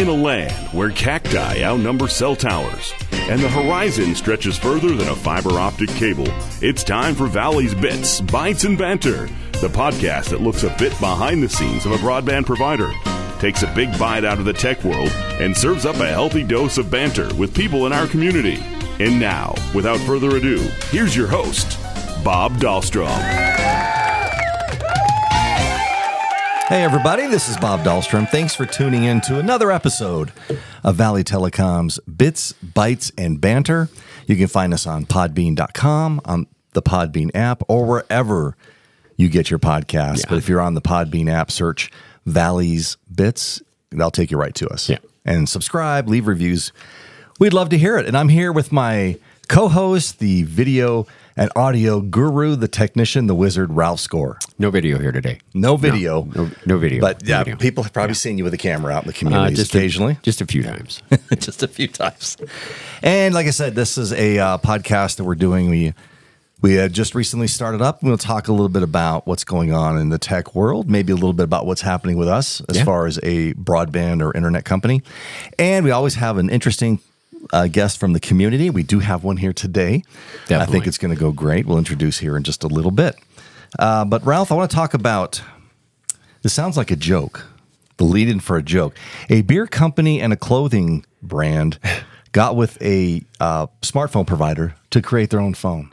In a land where cacti outnumber cell towers and the horizon stretches further than a fiber optic cable, it's time for Valley's Bits, Bytes and Banter, the podcast that looks a bit behind the scenes of a broadband provider, takes a big bite out of the tech world, and serves up a healthy dose of banter with people in our community. And now, without further ado, here's your host, Bob Dahlstrom. Hey everybody, this is Bob Dahlstrom. Thanks for tuning in to another episode of Valley Telecom's Bits, Bytes, and Banter. You can find us on podbean.com, on the Podbean app, or wherever you get your podcasts. Yeah. But if you're on the Podbean app, search Valley's Bits. That'll take you right to us. Yeah. And subscribe, leave reviews. We'd love to hear it. And I'm here with my co-host, the video and audio guru, the technician, the wizard, Ralph Score. No video here today. No video. No video. But yeah, no video. People have probably seen you with a camera out in the community occasionally. Just a few times. Just a few times. And like I said, this is a podcast that we're doing. We had just recently started up. We'll talk a little bit about what's going on in the tech world, maybe a little bit about what's happening with us as far as a broadband or internet company. And we always have an interesting guest from the community. We do have one here today. Definitely. I think it's going to go great. We'll introduce here in just a little bit. But Ralph, I want to talk about, this sounds like a joke, the lead-in for a joke. A beer company and a clothing brand got with a smartphone provider to create their own phone.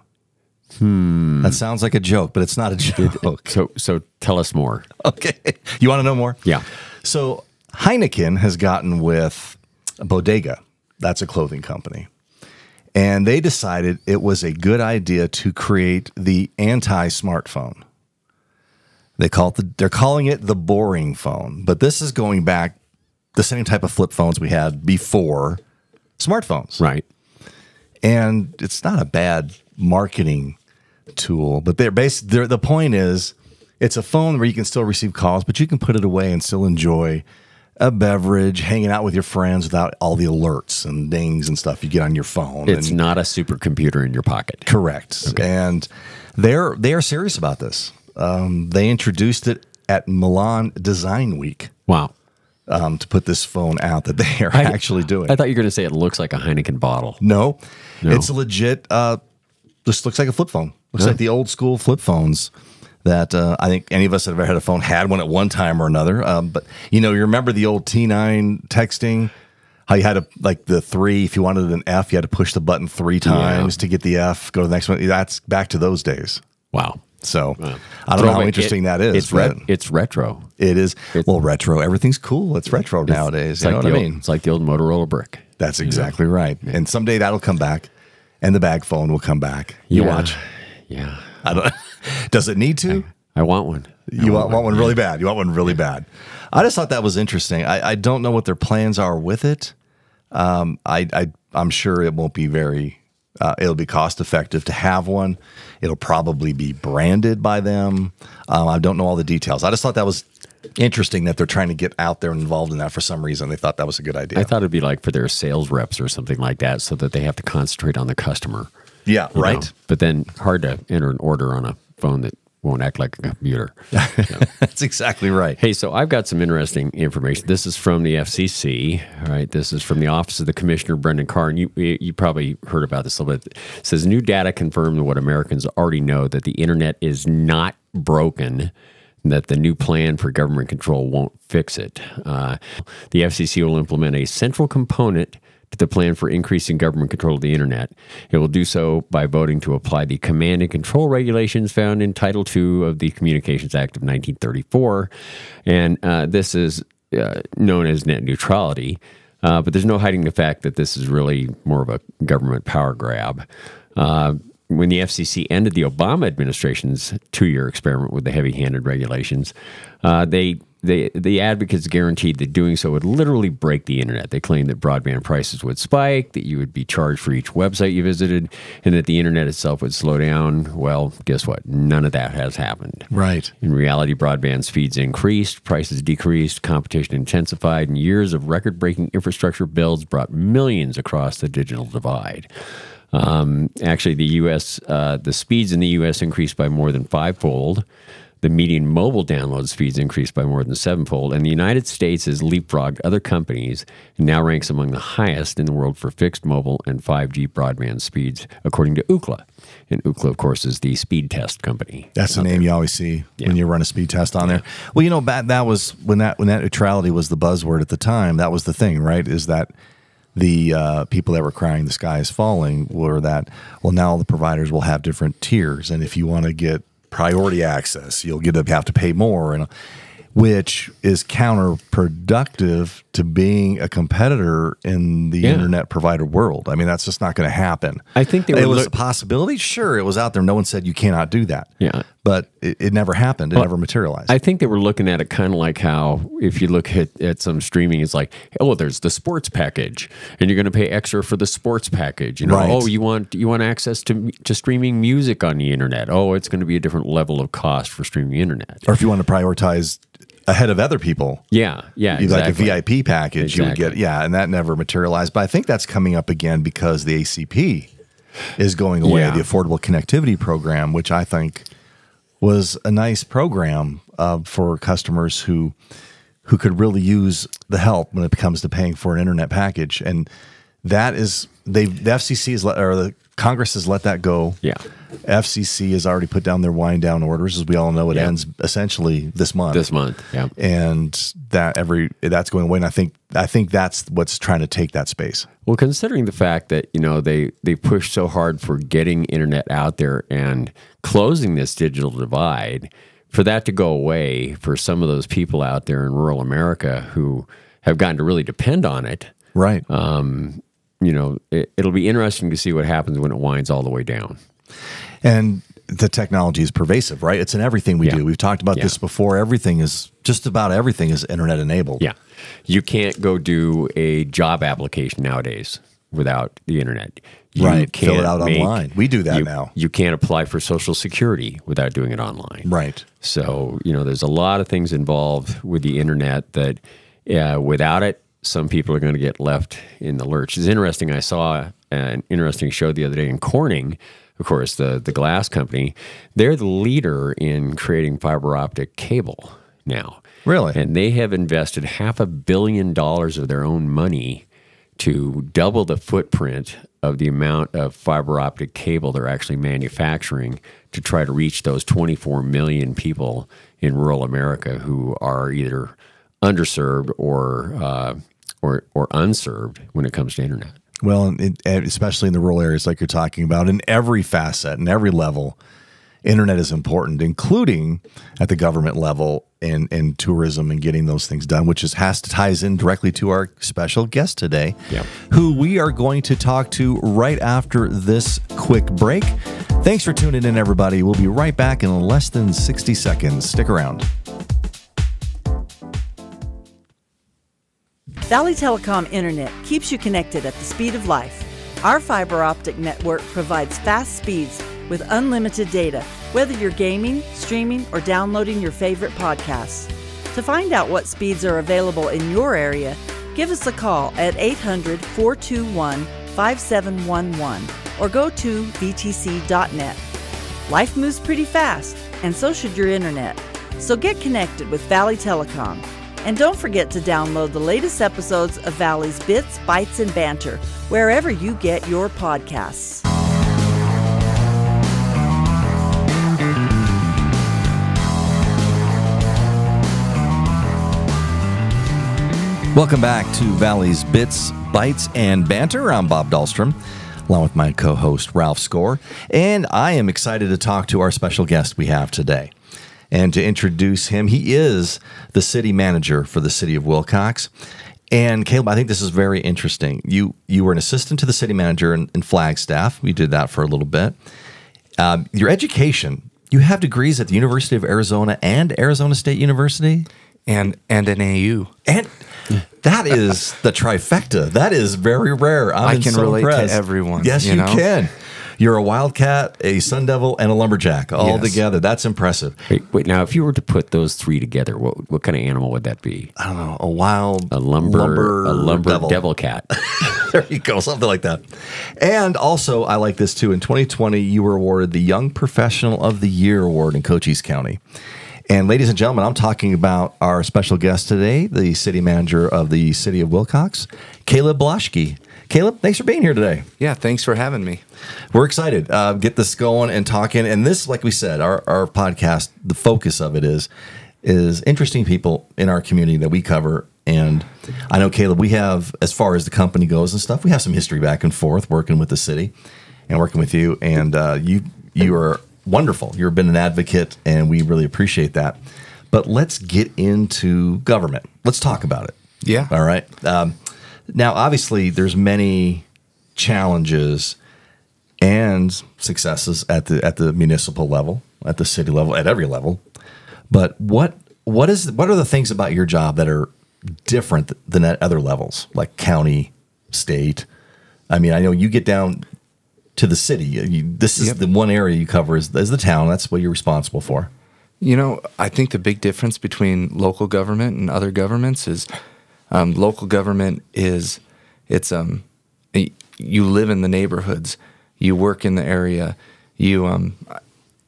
That sounds like a joke, but it's not a joke. So tell us more. Okay. You want to know more? Yeah. So Heineken has gotten with Bodega. That's a clothing company. And they decided it was a good idea to create the anti-smartphone. They're calling it the boring phone. But this is going back the same type of flip phones we had before smartphones. Right. And it's not a bad marketing tool, but the point is it's a phone where you can still receive calls, but you can put it away and still enjoy a beverage, hanging out with your friends without all the alerts and dings and stuff you get on your phone. It's not a supercomputer in your pocket. Correct. Okay. And they are serious about this. They introduced it at Milan Design Week. Wow. To put this phone out that they are actually doing. I thought you were going to say it looks like a Heineken bottle. No. It's a legit, just looks like a flip phone. Looks like the old school flip phones that I think any of us that have ever had a phone had one at one time or another. But, you remember the old T9 texting? How you had to, like the 3, if you wanted an F, you had to push the button 3 times to get the F, go to the next one. That's back to those days. Wow. So I don't know how interesting that is. It's retro. It is. Well, retro. Everything's cool. It's retro nowadays. You know what I mean? It's like the old Motorola brick. That's exactly right. Yeah. And someday that'll come back, and the bag phone will come back. You watch. Yeah. I don't. Does it need to? I want one. You want one really bad. You want one really bad. I just thought that was interesting. I don't know what their plans are with it. I'm sure it won't be very. It'll be cost effective to have one. It'll probably be branded by them. I don't know all the details. I just thought that was interesting that they're trying to get out there and involved in that for some reason. They thought that was a good idea. I thought it'd be like for their sales reps or something like that so that they have to concentrate on the customer. Yeah, right. Know? But then hard to enter an order on a phone that won't act like a computer. That's exactly right. Hey, so I've got some interesting information. This is from the FCC. All right, this is from the Office of the Commissioner, Brendan Carr, and you probably heard about this a little bit. It says new data confirm what Americans already know, that the internet is not broken, and that the new plan for government control won't fix it. The FCC will implement a central component to the plan for increasing government control of the internet. It will do so by voting to apply the command and control regulations found in Title II of the Communications Act of 1934. And this is known as net neutrality. But there's no hiding the fact that this is really more of a government power grab. When the FCC ended the Obama administration's 2-year experiment with the heavy-handed regulations, the advocates guaranteed that doing so would literally break the internet. They claimed that broadband prices would spike, that you would be charged for each website you visited, and that the internet itself would slow down. Well, guess what? None of that has happened. Right. In reality, broadband speeds increased, prices decreased, competition intensified, and years of record-breaking infrastructure builds brought millions across the digital divide. Actually, the speeds in the U.S. increased by more than 5-fold. The median mobile download speeds increased by more than sevenfold, and the United States has leapfrogged other companies and now ranks among the highest in the world for fixed mobile and 5G broadband speeds, according to Ookla. And Ookla, of course, is the speed test company. That's the name you always see when you run a speed test on there. Well, you know, that was when that neutrality was the buzzword at the time. That was the thing, right? Is that the people that were crying the sky is falling were that, well, now the providers will have different tiers, and if you want to get priority access, you'll have to pay more, and which is counterproductive to being a competitor in the internet provider world. I mean, that's just not going to happen. I think it was a possibility. Sure, it was out there. No one said you cannot do that. Yeah. But it never happened. It never materialized. I think they were looking at it kind of like how if you look at some streaming, it's like, oh, there's the sports package, and you're going to pay extra for the sports package. You know, right. Oh, you want access to streaming music on the internet. Oh, it's going to be a different level of cost for streaming the internet. Or if you want to prioritize ahead of other people. Yeah, exactly. Like a VIP package, you would get, and that never materialized. But I think that's coming up again because the ACP is going away, the Affordable Connectivity Program, which I think was a nice program for customers who could really use the help when it comes to paying for an internet package. And that is, the FCC the Congress has let that go. Yeah. FCC has already put down their wind down orders. As we all know, it ends essentially this month. Yeah. And that's going away. And I think that's what's trying to take that space. Well, considering the fact that, you know, they pushed so hard for getting internet out there and closing this digital divide, for that to go away for some of those people out there in rural America who have gotten to really depend on it. Right. You know, it'll be interesting to see what happens when it winds all the way down. And the technology is pervasive, right? It's in everything we do. We've talked about this before. Just about everything is internet enabled. Yeah. You can't go do a job application nowadays without the internet. You can't fill it out online. We do that now. You can't apply for Social Security without doing it online. Right. So, you know, there's a lot of things involved with the internet that without it, some people are going to get left in the lurch. It's interesting. I saw an interesting show the other day in Corning, of course, the glass company. They're the leader in creating fiber optic cable now. Really? And they have invested $500 million of their own money to double the footprint of the amount of fiber optic cable they're actually manufacturing to try to reach those 24 million people in rural America who are either underserved or unserved when it comes to internet. Well, especially in the rural areas like you're talking about, in every facet and every level, internet is important, including at the government level in tourism and getting those things done, which ties in directly to our special guest today, who we are going to talk to right after this quick break. Thanks for tuning in, everybody. We'll be right back in less than 60 seconds. Stick around. Valley Telecom Internet keeps you connected at the speed of life. Our fiber optic network provides fast speeds with unlimited data, whether you're gaming, streaming, or downloading your favorite podcasts. To find out what speeds are available in your area, give us a call at 800-421-5711 or go to vtc.net. Life moves pretty fast, and so should your internet. So get connected with Valley Telecom. And don't forget to download the latest episodes of Valley's Bits, Bytes, and Banter wherever you get your podcasts. Welcome back to Valley's Bits, Bytes, and Banter. I'm Bob Dahlstrom, along with my co-host Ralph Score. And I am excited to talk to our special guest we have today. And to introduce him, he is the city manager for the city of Willcox. And Caleb, I think this is very interesting. You were an assistant to the city manager in Flagstaff. We did that for a little bit. Your education, you have degrees at the University of Arizona and Arizona State University? And an AU. And that is the trifecta. That is very rare. I can relate to everyone. Yes, you can. You're a Wildcat, a Sun Devil, and a Lumberjack all together. That's impressive. Wait, now, if you were to put those three together, what kind of animal would that be? I don't know. A wild lumber devil cat. There you go. Something like that. And also, I like this too. In 2020, you were awarded the Young Professional of the Year award in Cochise County. And ladies and gentlemen, I'm talking about our special guest today, the city manager of the City of Willcox, Caleb Blaschke. Caleb, thanks for being here today. Yeah, thanks for having me. We're excited. Get this going and talking. And this, like we said, our podcast, the focus of it is interesting people in our community that we cover. And I know, Caleb, we have, as far as the company goes and stuff, we have some history back and forth working with the city and working with you. And you are wonderful. You've been an advocate, and we really appreciate that. But let's get into government. Let's talk about it. Yeah. All right. Now, obviously, there's many challenges and successes at the municipal level, at the city level, at every level. But what are the things about your job that are different than at other levels, like county, state? I mean, I know you get down to the city. This is the one area you cover is the town. That's what you're responsible for. You know, I think the big difference between local government and other governments is local government is you live in the neighborhoods, you work in the area,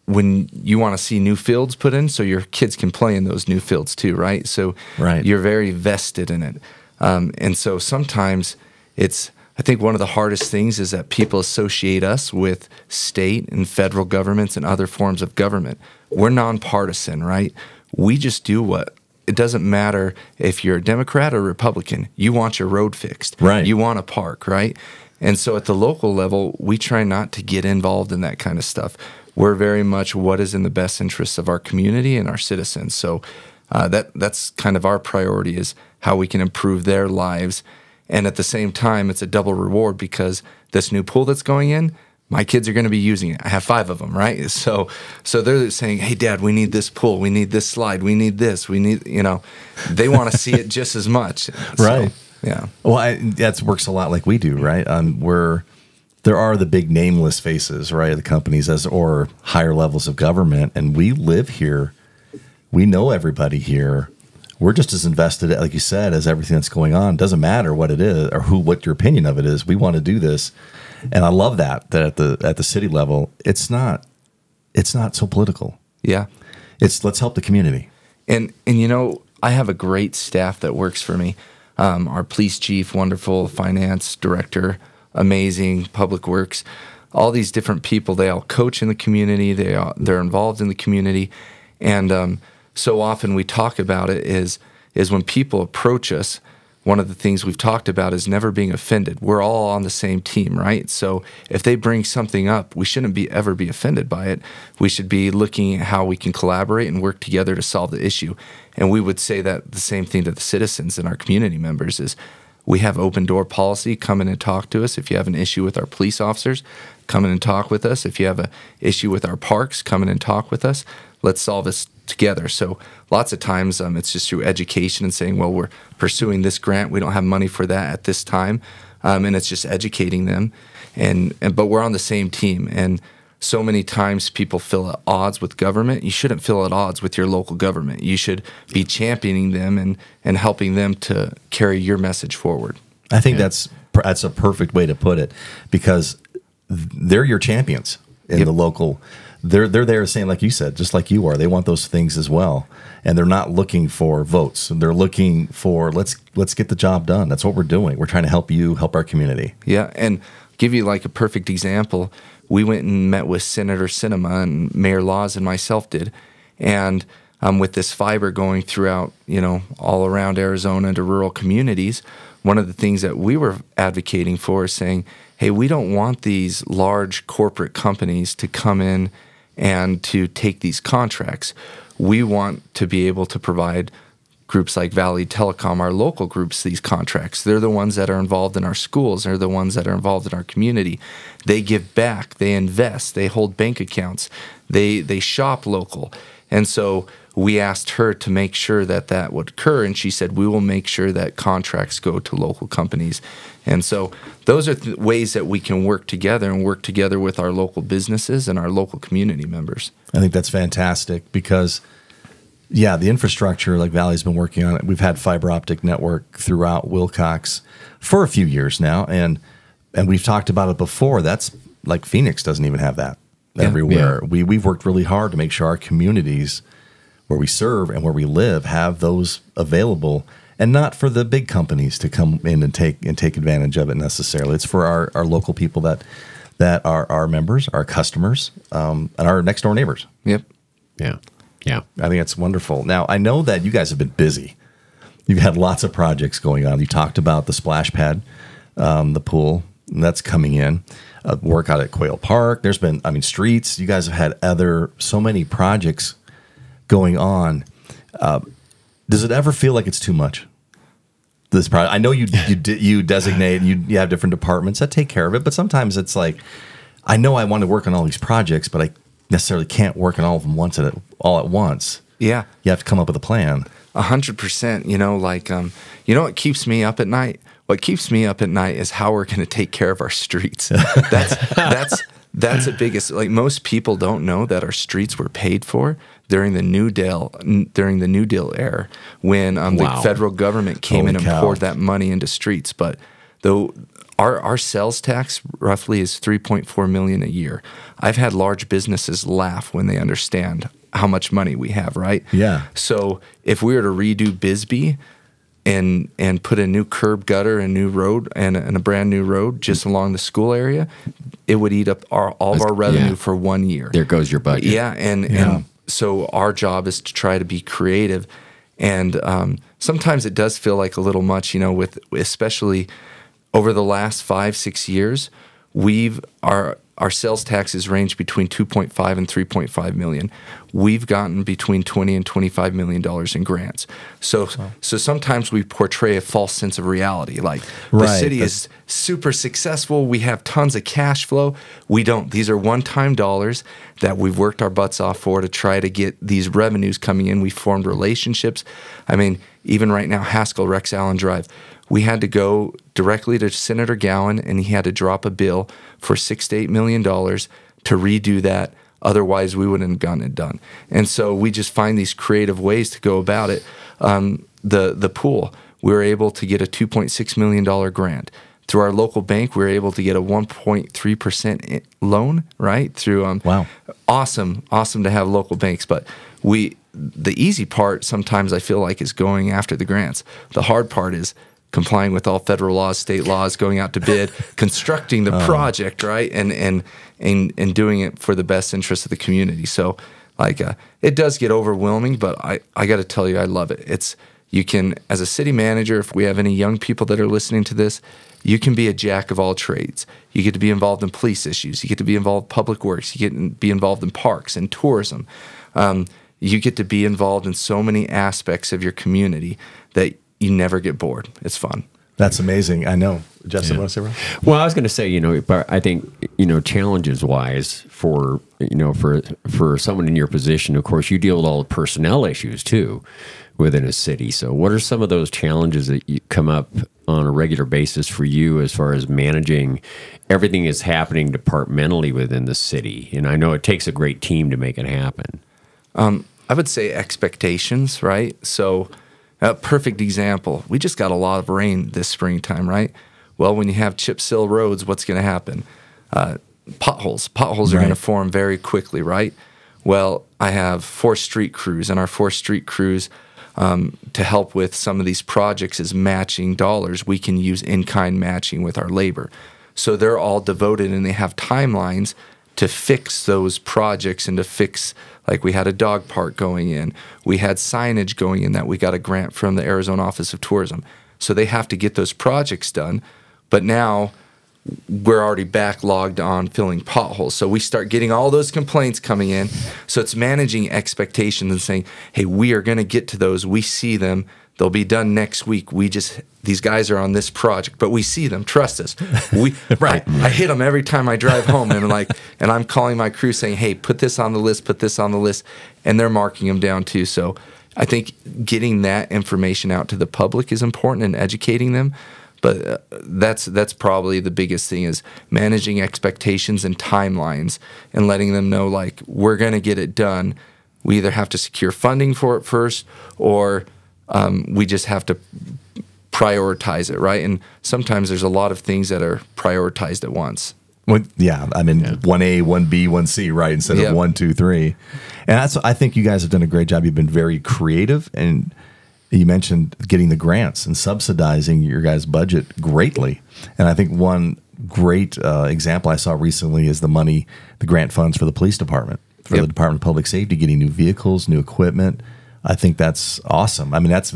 when you want to see new fields put in so your kids can play in those new fields too, right? So you're very vested in it. And so sometimes I think one of the hardest things is that people associate us with state and federal governments and other forms of government. We're nonpartisan, right? We just do it doesn't matter if you're a Democrat or Republican. You want your road fixed. Right. You want a park, right? And so at the local level, we try not to get involved in that kind of stuff. We're very much what is in the best interests of our community and our citizens. So that's kind of our priority, is how we can improve their lives. And at the same time, it's a double reward, because this new pool that's going in, my kids are going to be using it. I have 5 of them, right? So they're saying, hey, Dad, we need this pool. We need this slide. We need this. We need, they want to see it just as much. Right. So, yeah. Well, that works a lot like we do, right? There are the big nameless faces, right, of the companies or higher levels of government, and we live here. We know everybody here. We're just as invested, like you said, as everything that's going on. Doesn't matter what it is or what your opinion of it is. We want to do this, and I love that at the city level, it's not so political. Yeah, it's let's help the community. And I have a great staff that works for me. Our police chief, wonderful, finance director, amazing, public works, all these different people. They all coach in the community. They're involved in the community, and so often we talk about it is when people approach us, one of the things we've talked about is never being offended. We're all on the same team, right? So if they bring something up, we shouldn't ever be offended by it. We should be looking at how we can collaborate and work together to solve the issue. And we would say that the same thing to the citizens and our community members is we have open door policy. Come in and talk to us. If you have an issue with our police officers, come in and talk with us. If you have an issue with our parks, come in and talk with us. Let's solve this together. So lots of times it's just through education and saying, well, we're pursuing this grant. We don't have money for that at this time. And it's just educating them. But we're on the same team. And so many times people feel at odds with government. You shouldn't feel at odds with your local government. You should be championing them and helping them to carry your message forward. I think that's a perfect way to put it, because they're your champions in the local. They're there saying, like you said, just like you are. They want those things as well, and they're not looking for votes. They're looking for let's get the job done. That's what we're doing. We're trying to help you, help our community. Yeah, and give you like a perfect example. We went and met with Senator Sinema and Mayor Laws and myself did, and with this fiber going throughout, all around Arizona into rural communities, one of the things that we were advocating for is saying, hey, we don't want these large corporate companies to come in and to take these contracts. We want to be able to provide groups like Valley Telecom, our local groups, these contracts. They're the ones that are involved in our schools. They're the ones that are involved in our community. They give back. They invest. They hold bank accounts. They shop local. And so we asked her to make sure that would occur, and she said, we will make sure that contracts go to local companies. And so those are ways that we can work together and work together with our local businesses and our local community members. I think that's fantastic because, the infrastructure, like Valley's been working on it. We've had fiber optic network throughout Willcox for a few years now, and we've talked about it before. That's like Phoenix doesn't even have that everywhere. Yeah. We've worked really hard to make sure our communities we serve and where we live have those available, and not for the big companies to come in and take advantage of it necessarily. It's for our local people that are our members, our customers, and our next door neighbors. Yep. Yeah. Yeah. I think it's wonderful. Now, I know that you guys have been busy. You've had lots of projects going on. You talked about the splash pad, the pool, that's coming in. Work out at Quail Park. There's been, streets. You guys have had so many projects going on. Does it ever feel like it's too much? This project, I know you designate, you have different departments that take care of it, but sometimes it's like, I know I want to work on all these projects, but I necessarily can't work on all of them all at once. Yeah. You have to come up with a plan. 100%. What keeps me up at night? What keeps me up at night is how we're going to take care of our streets. That's the biggest. Like, most people don't know that our streets were paid for during the New Deal era, when the federal government came in and poured that money into streets. But though our sales tax roughly is $3.4 million a year, I've had large businesses laugh when they understand how much money we have, right? Yeah. So if we were to redo Bisbee and put a new curb gutter, a new road, and a brand new road just along the school area, it would eat up all of our revenue for 1 year. There goes your budget. Yeah, and so our job is to try to be creative, and sometimes it does feel like a little much, with especially over the last 5-6 years, our sales taxes range between 2.5 and 3.5 million. We've gotten between 20 and 25 million dollars in grants. So sometimes we portray a false sense of reality. Like, the city is super successful. We have tons of cash flow. We don't. These are one-time dollars that we've worked our butts off for to try to get these revenues coming in. We formed relationships. Even right now, Haskell, Rex Allen Drive, we had to go directly to Senator Gowan, and he had to drop a bill for $6 to $8 million to redo that. Otherwise, we wouldn't have gotten it done. And so we just find these creative ways to go about it. The pool, we were able to get a $2.6 million grant. Through our local bank, we were able to get a 1.3% loan, right? Through wow. Awesome to have local banks. But the easy part sometimes I feel like is going after the grants. The hard part is complying with all federal laws, state laws, going out to bid, constructing the project, right, and doing it for the best interest of the community. So, it does get overwhelming, but I got to tell you, I love it. You can, as a city manager, if we have any young people that are listening to this, you can be a jack of all trades. You get to be involved in police issues. You get to be involved in public works. You get to be involved in parks and tourism. You get to be involved in so many aspects of your community that you never get bored. It's fun. That's amazing. I know. Justin, want to say, Ron? Well, I was going to say, but I think, challenges wise for someone in your position, of course, you deal with all the personnel issues too within a city. So what are some of those challenges that you come up on a regular basis for you as far as managing everything that's happening departmentally within the city? And I know it takes a great team to make it happen. I would say expectations, right? So, a perfect example, we just got a lot of rain this springtime, right? Well, when you have chip seal roads, what's going to happen? Potholes are going to form very quickly, right? Well, I have 4 street crews, and our 4 street crews, to help with some of these projects is matching dollars. We can use in-kind matching with our labor. So they're all devoted, and they have timelines to fix those projects and to fix, like, we had a dog park going in. We had signage going in that we got a grant from the Arizona Office of Tourism. So they have to get those projects done. But now we're already backlogged on filling potholes. So we start getting all those complaints coming in. So it's managing expectations and saying, hey, we are going to get to those. We see them. They'll be done next week. These guys are on this project, but we see them. Trust us. Right. I hit them every time I drive home, and I'm calling my crew saying, "Hey, put this on the list. Put this on the list," and they're marking them down too. So I think getting that information out to the public is important and educating them. But that's probably the biggest thing, is managing expectations and timelines and letting them know, like, we're going to get it done. We either have to secure funding for it first, or we just have to prioritize it, right? And sometimes there's a lot of things that are prioritized at once. Well, yeah, I mean 1A, 1B, 1C, right? Instead of 1, 2, 3. And I think you guys have done a great job. You've been very creative, and you mentioned getting the grants and subsidizing your guys' budget greatly. And I think one great example I saw recently is the grant funds for the police department, for the Department of Public Safety, getting new vehicles, new equipment. I think that's awesome. I mean, that's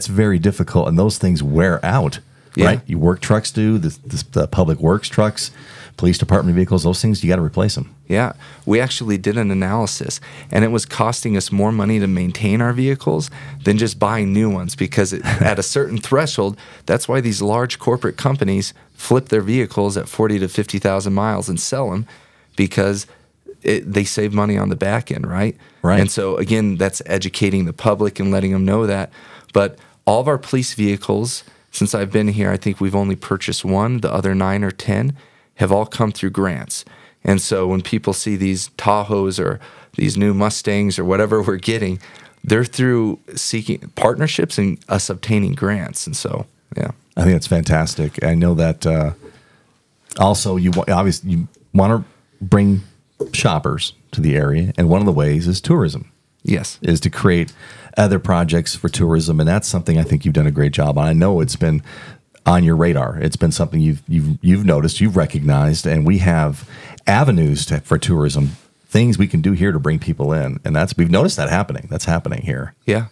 very difficult, and those things wear out, right? You work trucks do, the public works trucks, police department vehicles, those things, you got to replace them. Yeah, we actually did an analysis, and it was costing us more money to maintain our vehicles than just buying new ones, because at a certain threshold, that's why these large corporate companies flip their vehicles at 40 to 50,000 miles and sell them, because they save money on the back end, right? Right. And so, again, that's educating the public and letting them know that. But all of our police vehicles, since I've been here, I think we've only purchased one. The other 9 or 10 have all come through grants. And so when people see these Tahoes or these new Mustangs or whatever we're getting, they're through seeking partnerships and us obtaining grants. And so, yeah. I think that's fantastic. I know that also you want to bring shoppers to the area, and one of the ways is tourism. Yes. Is to create other projects for tourism, and that's something I think you've done a great job on. I know it's been on your radar. It's been something you've noticed, you've recognized, and we have avenues for tourism, things we can do here to bring people in, and we've noticed that happening. That's happening here. Yeah.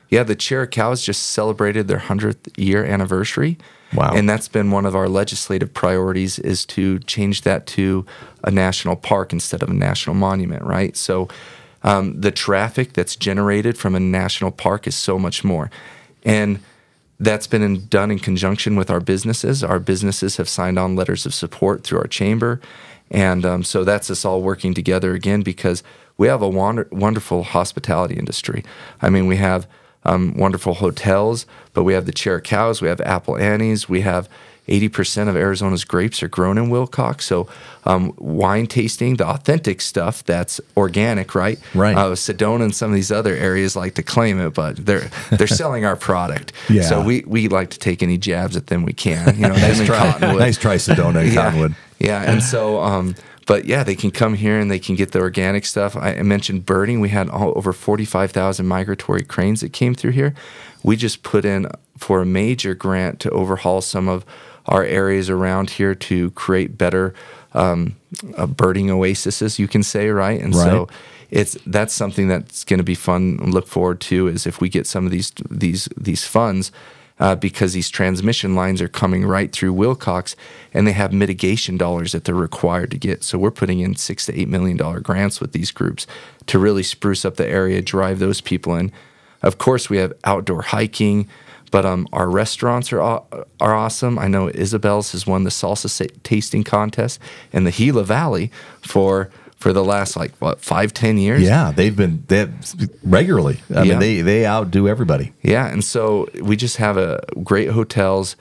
Yeah, the Chiricahuas just celebrated their 100th year anniversary. Wow. And that's been one of our legislative priorities, is to change that to a national park instead of a national monument, right? So the traffic that's generated from a national park is so much more. And that's been done in conjunction with our businesses. Our businesses have signed on letters of support through our chamber. And so that's us all working together again, because we have a wonderful hospitality industry. I mean, we have wonderful hotels, but we have the Chiricahuas, we have Apple Annie's, we have 80% of Arizona's grapes are grown in Willcox. So wine tasting, the authentic stuff that's organic, right? Right. Sedona and some of these other areas like to claim it, but they're selling our product. Yeah. So we like to take any jabs at them we can. You know, Nice try, Sedona and Cottonwood. Yeah, and so, but yeah, they can come here and they can get the organic stuff. I mentioned birding. We had over 45,000 migratory cranes that came through here. We just put in for a major grant to overhaul some of our areas around here to create better birding oases, you can say, right? And so that's something that's going to be fun and look forward to, is if we get some of these funds. Because these transmission lines are coming right through Willcox, and they have mitigation dollars that they're required to get. So we're putting in $6 to $8 million grants with these groups to really spruce up the area, drive those people in. Of course, we have outdoor hiking, but our restaurants are awesome. I know Isabel's has won the salsa tasting contest in the Gila Valley for the last 5-10 years. Yeah, they've regularly. I mean, they outdo everybody. Yeah, and so we just have great hotels,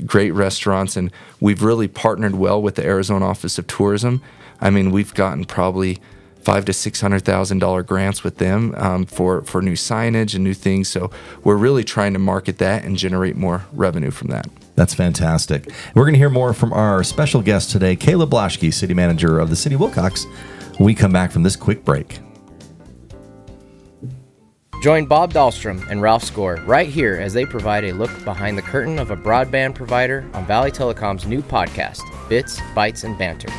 great restaurants, and we've really partnered well with the Arizona Office of Tourism. I mean, we've gotten probably $500,000 to $600,000 grants with them for new signage and new things. So we're really trying to market that and generate more revenue from that. That's fantastic. We're going to hear more from our special guest today, Caleb Blaschke, City Manager of the City of Willcox, when we come back from this quick break. Join Bob Dahlstrom and Ralph Score right here as they provide a look behind the curtain of a broadband provider on Valley Telecom's new podcast, Bits, Bytes, and Banter.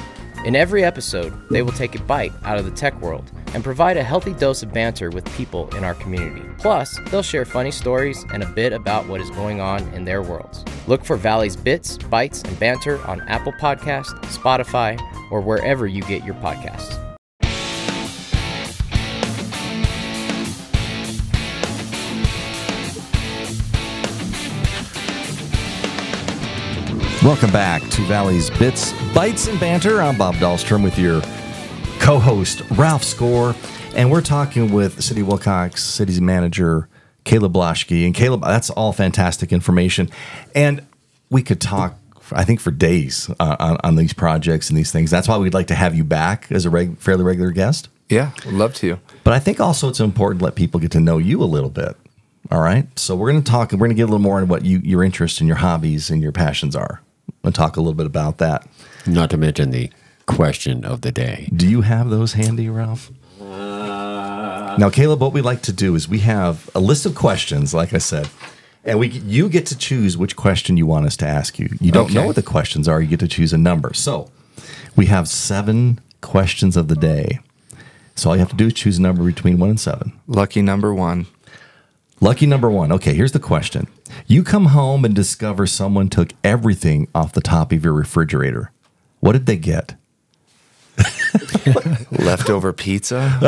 In every episode, they will take a bite out of the tech world and provide a healthy dose of banter with people in our community. Plus, they'll share funny stories and a bit about what is going on in their worlds. Look for Valley's Bits, Bytes, and Banter on Apple Podcasts, Spotify, or wherever you get your podcasts. Welcome back to Valley's Bits, Bytes, and Banter. I'm Bob Dahlstrom with your co-host, Ralph Score, and we're talking with the City of Willcox City's Manager, Caleb Blaschke. And Caleb, that's all fantastic information. And we could talk, I think, for days on these projects and these things. That's why we'd like to have you back as a fairly regular guest. Yeah, would love to. But I think also it's important to let people get to know you a little bit. All right? So we're going to talk, and we're going to get a little more on what your interests and your hobbies and your passions are. and talk a little bit about that. Not to mention the question of the day. Do you have those handy, Ralph? Now, Caleb, what we like to do is we have a list of questions, like I said, and you get to choose which question you want us to ask you. You don't know what the questions are. You get to choose a number. So we have 7 questions of the day. So all you have to do is choose a number between 1 and 7. Lucky number 1. Lucky number 1. Okay, here's the question. You come home and discover someone took everything off the top of your refrigerator. What did they get? Leftover pizza.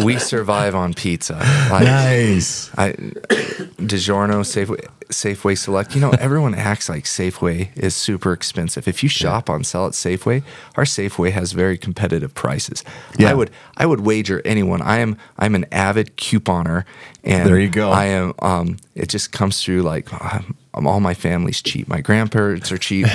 We survive on pizza. Nice. DiGiorno, Safeway Select. Everyone acts like Safeway is super expensive. If you shop on Sell at Safeway, our Safeway has very competitive prices. Yeah. I would wager anyone. I'm an avid couponer, and there you go. I am. It just comes through like. All my family's cheap. My grandparents are cheap.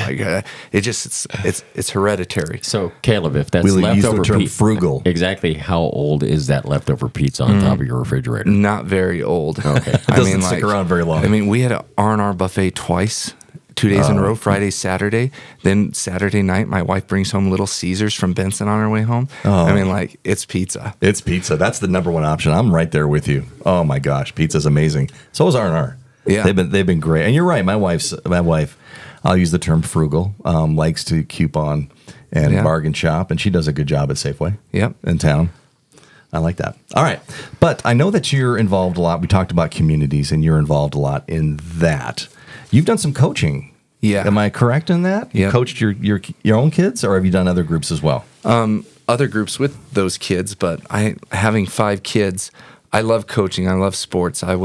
It's hereditary. So, Caleb, if that's we leftover use the term frugal. Exactly how old is that leftover pizza on top of your refrigerator? Not very old. Okay. It doesn't stick around very long. We had an R&R buffet twice, 2 days in a row, Friday, Saturday. Then Saturday night, my wife brings home Little Caesars from Benson on her way home. It's pizza. It's pizza. That's the number 1 option. I'm right there with you. Oh my gosh, pizza's amazing. So is R&R. Yeah, they've been great. And you're right. My wife, I'll use the term frugal, likes to coupon and bargain shop, and she does a good job at Safeway. Yep, in town. I like that. All right, but I know that you're involved a lot. We talked about communities, and you're involved a lot in that. You've done some coaching. Yeah, am I correct in that? Yeah, you coached your own kids, or have you done other groups as well? Other groups with those kids, but having 5 kids. I love coaching. I love sports. I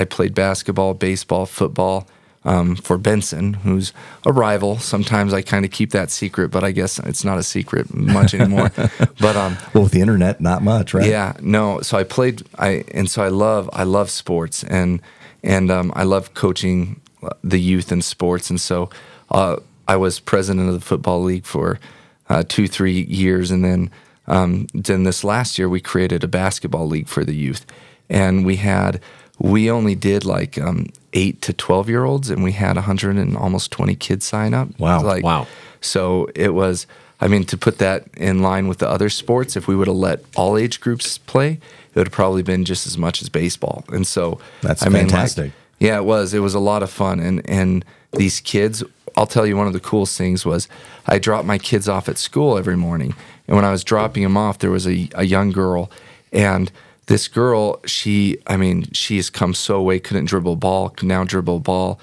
played basketball, baseball, football for Benson, who's a rival. Sometimes I kind of keep that secret, but I guess it's not a secret much anymore. But well, with the internet, not much, right? Yeah, no. So I played. I love sports, and I love coaching the youth in sports. And so I was president of the football league for 2-3 years, and then this last year we created a basketball league for the youth, and we only did like 8 to 12-year-olds, and we had 100 and almost 20 kids sign up. Wow! Wow! So it was. To put that in line with the other sports, if we would have let all age groups play, it would have probably been just as much as baseball. And so that's fantastic. Yeah, it was. It was a lot of fun, and these kids. I'll tell you, one of the coolest things was I dropped my kids off at school every morning. And when I was dropping them off, there was a young girl. And this girl, she has come so away, couldn't dribble a ball, could now dribble a ball.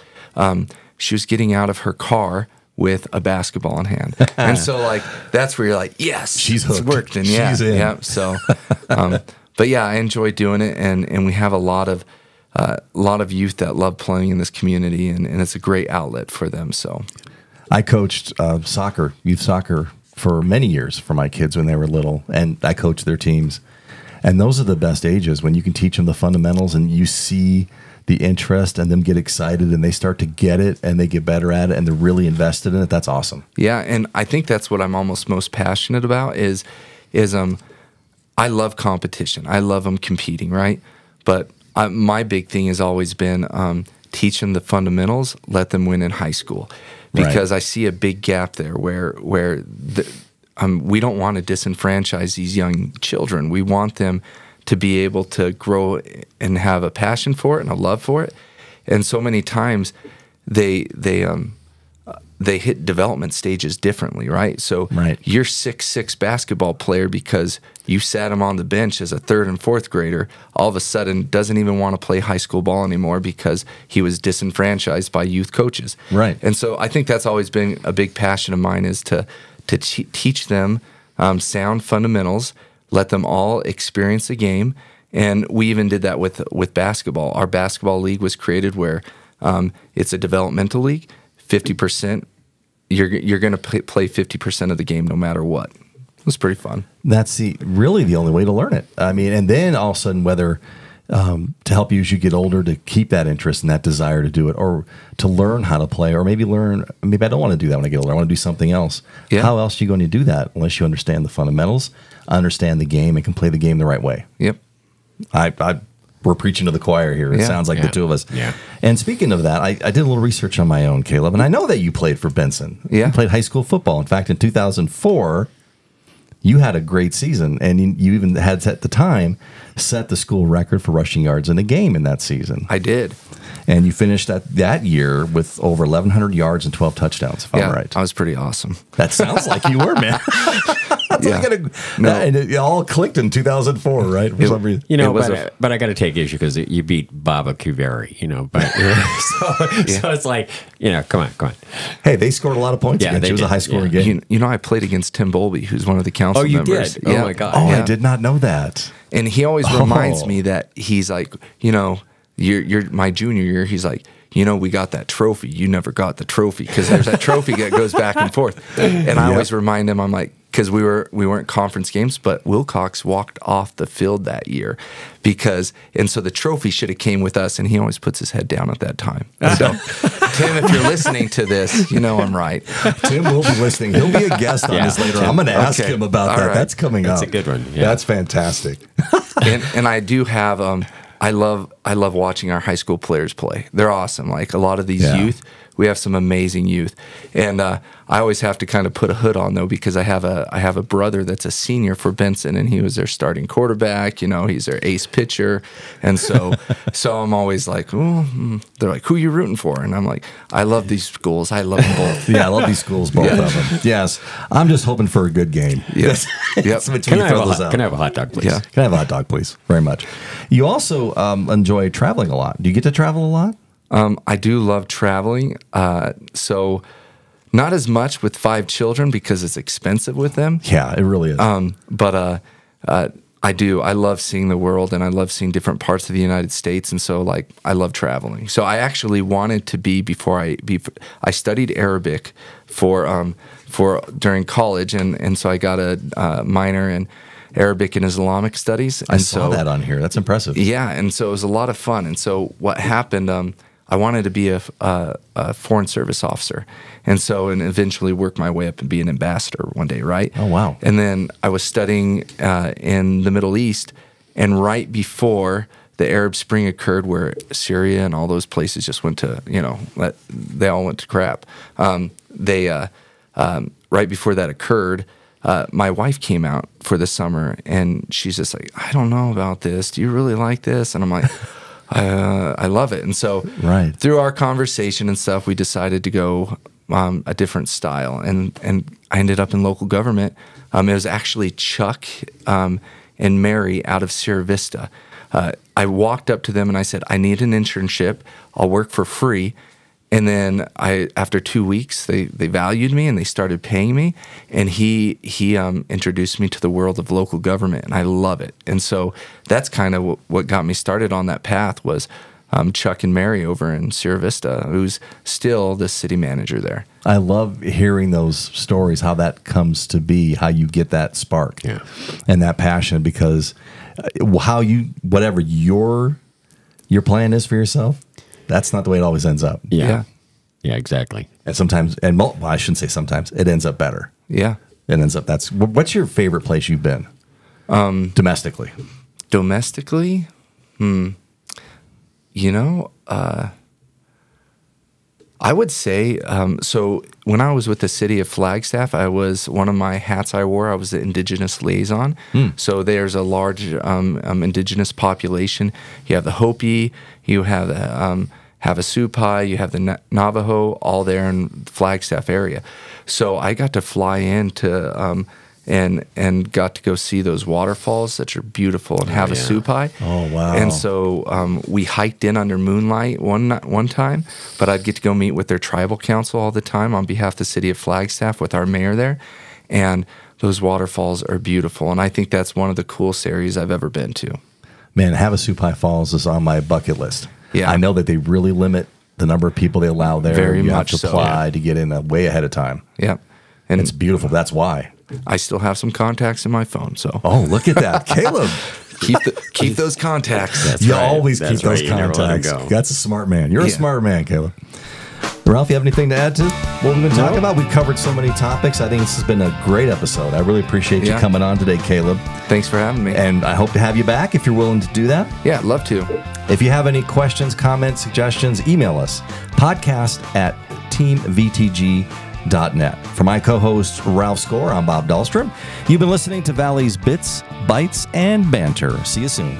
She was getting out of her car with a basketball in hand. And so, that's where you're like, yes, she's hooked. It's worked. And she's in. Yeah. So, but yeah, I enjoy doing it. And we have a lot of youth that love playing in this community, and it's a great outlet for them. So, I coached youth soccer, for many years for my kids when they were little, and I coached their teams. And those are the best ages when you can teach them the fundamentals, and you see the interest and them get excited, and they start to get it, and they get better at it, and they're really invested in it. That's awesome. Yeah, and I think that's what I'm almost most passionate about is I love competition. I love them competing, right? But my big thing has always been teach them the fundamentals, let them win in high school. Because I see a big gap there where we don't want to disenfranchise these young children. We want them to be able to grow and have a passion for it and a love for it. And so many times they hit development stages differently, right? So you're 6'6" basketball player because you sat him on the bench as a 3rd and 4th grader, all of a sudden doesn't even want to play high school ball anymore because he was disenfranchised by youth coaches. Right. And so I think that's always been a big passion of mine is to teach them sound fundamentals, let them all experience the game. And we even did that with basketball. Our basketball league was created where it's a developmental league. 50%, you're going to play 50% of the game no matter what. It was pretty fun. That's really the only way to learn it. And then all of a sudden, whether to help you as you get older to keep that interest and that desire to do it, or to learn how to play, or maybe I don't want to do that when I get older. I want to do something else. Yeah. How else are you going to do that unless you understand the fundamentals, understand the game, and can play the game the right way? Yep. we're preaching to the choir here. It sounds like the two of us. Yeah. And speaking of that, I did a little research on my own, Caleb, and I know that you played for Benson. Yeah. You played high school football. In fact, in 2004, you had a great season, and you even had, at the time, set the school record for rushing yards in a game in that season. I did. And you finished that year with over 1,100 yards and 12 touchdowns, if I'm right. I was pretty awesome. That sounds like you were, man. And it all clicked in 2004, right? For some reason. You know, but I got to take issue because you beat Baba Kuveri, you know. But so it's like, you know, come on. Hey, they scored a lot of points against you. It was a high-scoring game. You know, I played against Tim Bowlby, who's one of the council members. Did? Oh, my God. Oh, I did not know that. And he always reminds me that he's like, you know, you're my junior year. He's like, you know, we got that trophy. You never got the trophy because there's that trophy that goes back and forth. And I always remind him, I'm like, because we weren't conference games, but Willcox walked off the field that year and so the trophy should have came with us, and he always puts his head down at that time. So, Tim, if you're listening to this, you know I'm right. Tim will be listening. He'll be a guest on this later. I'm going to ask him about that. Right. That's coming up. That's a good one. Yeah. That's fantastic. and I do have I love watching our high school players play. They're awesome. Like a lot of these youth, we have some amazing youth, and I always have to kind of put a hood on though because I have a brother that's a senior for Benson, and he was their starting quarterback. You know, he's their ace pitcher, and so I'm always like, they're like, who are you rooting for? And I'm like, I love these schools. I love them both. I love these schools, both of them. Yes, I'm just hoping for a good game. Yes. Yep. Can I have a hot dog, please? Yeah. Can I have a hot dog, please? Very much. You also enjoy traveling a lot. Do you get to travel a lot? I do love traveling. So not as much with 5 children because it's expensive with them. Yeah, it really is. But I do. I love seeing the world, and I love seeing different parts of the United States. And so, like, I love traveling. So I actually wanted to be I studied Arabic for during college, and so I got a minor in Arabic and Islamic studies. And I saw that on here. That's impressive. Yeah, and so it was a lot of fun. And so what happened? I wanted to be a foreign service officer, and eventually work my way up and be an ambassador one day, right? Oh, wow. And then I was studying in the Middle East, and right before the Arab Spring occurred, where Syria and all those places just went to, they all went to crap. Right before that occurred, my wife came out for the summer, and she's just like, I don't know about this. Do you really like this? And I'm like, I love it. And so through our conversation and stuff, we decided to go a different style. And I ended up in local government. It was actually Chuck and Mary out of Sierra Vista. I walked up to them and I said, I need an internship. I'll work for free. And then after 2 weeks, they valued me and they started paying me. And he introduced me to the world of local government, and I love it. And so that's kind of what got me started on that path was Chuck and Mary over in Sierra Vista, who's still the city manager there. I love hearing those stories, how that comes to be, how you get that spark and that passion, because whatever your plan is for yourself, that's not the way it always ends up. Yeah, exactly. And sometimes, I shouldn't say sometimes, it ends up better. Yeah. It ends up, what's your favorite place you've been? Domestically? Domestically? I would say, so when I was with the city of Flagstaff, one of my hats I wore, I was the indigenous liaison. So there's a large indigenous population. You have the Hopi, you have the Havasupai, you have the Navajo, all there in the Flagstaff area. So I got to fly in and got to go see those waterfalls that are beautiful in Havasupai. Oh, wow. And so we hiked in under moonlight one time, but I'd get to go meet with their tribal council all the time on behalf of the city of Flagstaff with our mayor there. And those waterfalls are beautiful. And I think that's one of the coolest areas I've ever been to. Man, Havasupai Falls is on my bucket list. Yeah. I know that they really limit the number of people they allow there. Very you much have to apply to get in way ahead of time. Yeah. And it's beautiful. That's why. I still have some contacts in my phone. So look at that. Caleb. keep those contacts. Always keep those contacts. That's a smart man. You're a smart man, Caleb. Ralph, you have anything to add to what we've been talking about? We've covered so many topics. I think this has been a great episode. I really appreciate you coming on today, Caleb. Thanks for having me. And I hope to have you back if you're willing to do that. Yeah, I'd love to. If you have any questions, comments, suggestions, email us. podcast@teamvtg.net. For my co-host, Ralph Score, I'm Bob Dahlstrom. You've been listening to Valley's Bits, Bytes, and Banter. See you soon.